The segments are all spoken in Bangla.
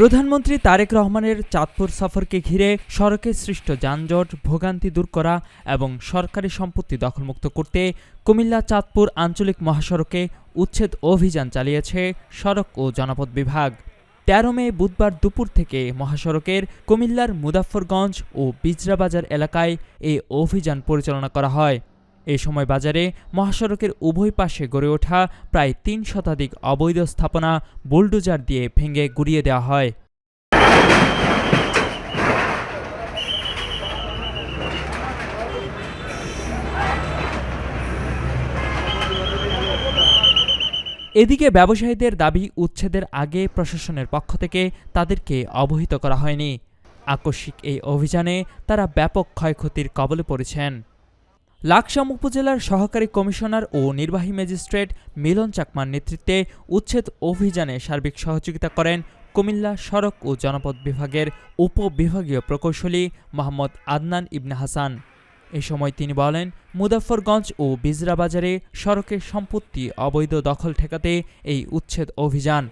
প্রধানমন্ত্রী তারেক রহমানের চাঁদপুর সফরকে ঘিরে সড়কে সৃষ্ট যানজট, ভোগান্তি দূর করা এবং সরকারি সম্পত্তি দখলমুক্ত করতে কুমিল্লা চাঁদপুর আঞ্চলিক মহাসড়কে উচ্ছেদ অভিযান চালিয়েছে সড়ক ও জনপথ বিভাগ। ১৩ মে বুধবার দুপুর থেকে মহাসড়কের কুমিল্লার মুজাফফরগঞ্জ ও বিজরাবাজার এলাকায় এই অভিযান পরিচালনা করা হয়। এ সময় বাজারে মহাসড়কের উভয় পাশে গড়ে ওঠা প্রায় ৩ শতাধিক অবৈধ স্থাপনা বুলডোজার দিয়ে ভেঙে গুঁড়িয়ে দেওয়া হয়। এদিকে ব্যবসায়ীদের দাবি, উচ্ছেদের আগে প্রশাসনের পক্ষ থেকে তাদেরকে অবহিত করা হয়নি। আকস্মিক এই অভিযানে তারা ব্যাপক ক্ষয়ক্ষতির কবলে পড়েছেন। লাকসাম উপজেলার সহকারী কমিশনার ও নির্বাহী ম্যাজিস্ট্রেট মিলন চাকমার নেতৃত্বে উচ্ছেদ অভিযানে সার্বিক সহযোগিতা করেন কুমিল্লা সড়ক ও জনপথ বিভাগের উপবিভাগীয় প্রকৌশলী মোহাম্মদ আদনান ইবনে হাসান। এ সময় তিনি বলেন, মুজাফফরগঞ্জ ও বিজরাবাজারে সড়কের সম্পত্তি অবৈধ দখল ঠেকাতে এই উচ্ছেদ অভিযান।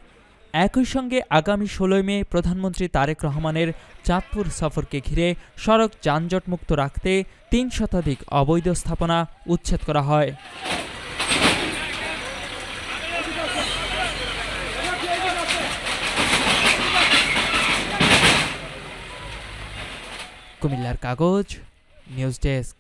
একই সঙ্গে আগামী ১৬ মে প্রধানমন্ত্রী তারেক রহমানের চাঁদপুর সফরকে ঘিরে সড়ক যানজটমুক্ত রাখতে ৩ শতাধিক অবৈধ স্থাপনা উচ্ছেদ করা হয়। কুমিল্লার কাগজ, নিউজ ডেস্ক।